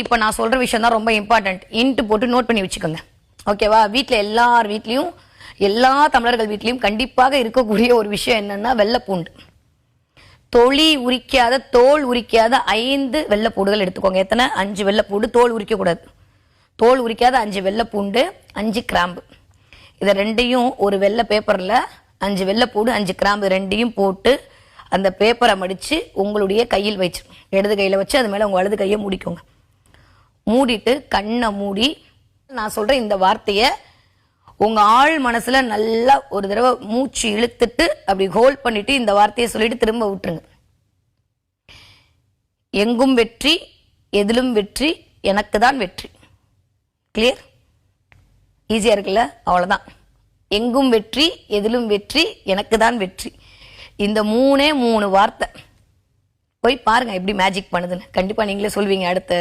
இப்போ நான் சொல்ற விஷயம் தான் ரொம்ப இம்பார்ட்டன்ட். இன்ட்டு போட்டு நோட் பண்ணி வச்சுக்கோங்க. ஓகேவா? வீட்டில் எல்லார் வீட்லேயும் எல்லா தமிழர்கள் வீட்லேயும் கண்டிப்பாக இருக்கக்கூடிய ஒரு விஷயம் என்னன்னா வெள்ளைப்பூண்டு. தோல் உரிக்காத 5 வெள்ளைப்பூடுகள் எடுத்துக்கோங்க. எத்தனை? 5 வெள்ளைப்பூண்டு. தோல் உரிக்கக்கூடாது. தோல் உரிக்காத 5 வெள்ளைப்பூண்டு, 5 கிராம்பு. இதை ரெண்டையும் ஒரு வெள்ளை பேப்பரில் 5 வெள்ளைப்பூடு 5 கிராம்பு ரெண்டையும் போட்டு அந்த பேப்பரை மடித்து உங்களுடைய கையில் வச்சு இடது கையில் வச்சு அது மேலே உங்கள் வலது கையை மூடிக்கோங்க. மூடிட்டு கண்ணை மூடி நான் சொல்கிறேன் இந்த வார்த்தையை உங்கள் ஆள் மனசில் நல்லா ஒரு தடவை மூச்சு இழுத்துட்டு அப்படி ஹோல்ட் பண்ணிவிட்டு இந்த வார்த்தையை சொல்லிட்டு திரும்ப விட்டுருங்க. எங்கும் வெற்றி, எதிலும் வெற்றி, எனக்கு தான் வெற்றி. கிளியர்? ஈஸியாக இருக்குல்ல? அவ்வளோதான். எங்கும் வெற்றி, எதிலும் வெற்றி, எனக்கு தான் வெற்றி. இந்த 3 வார்த்தை போய் பாருங்க எப்படி மேஜிக் பண்ணுதுன்னு. கண்டிப்பாக நீங்களே சொல்வீங்க அடுத்த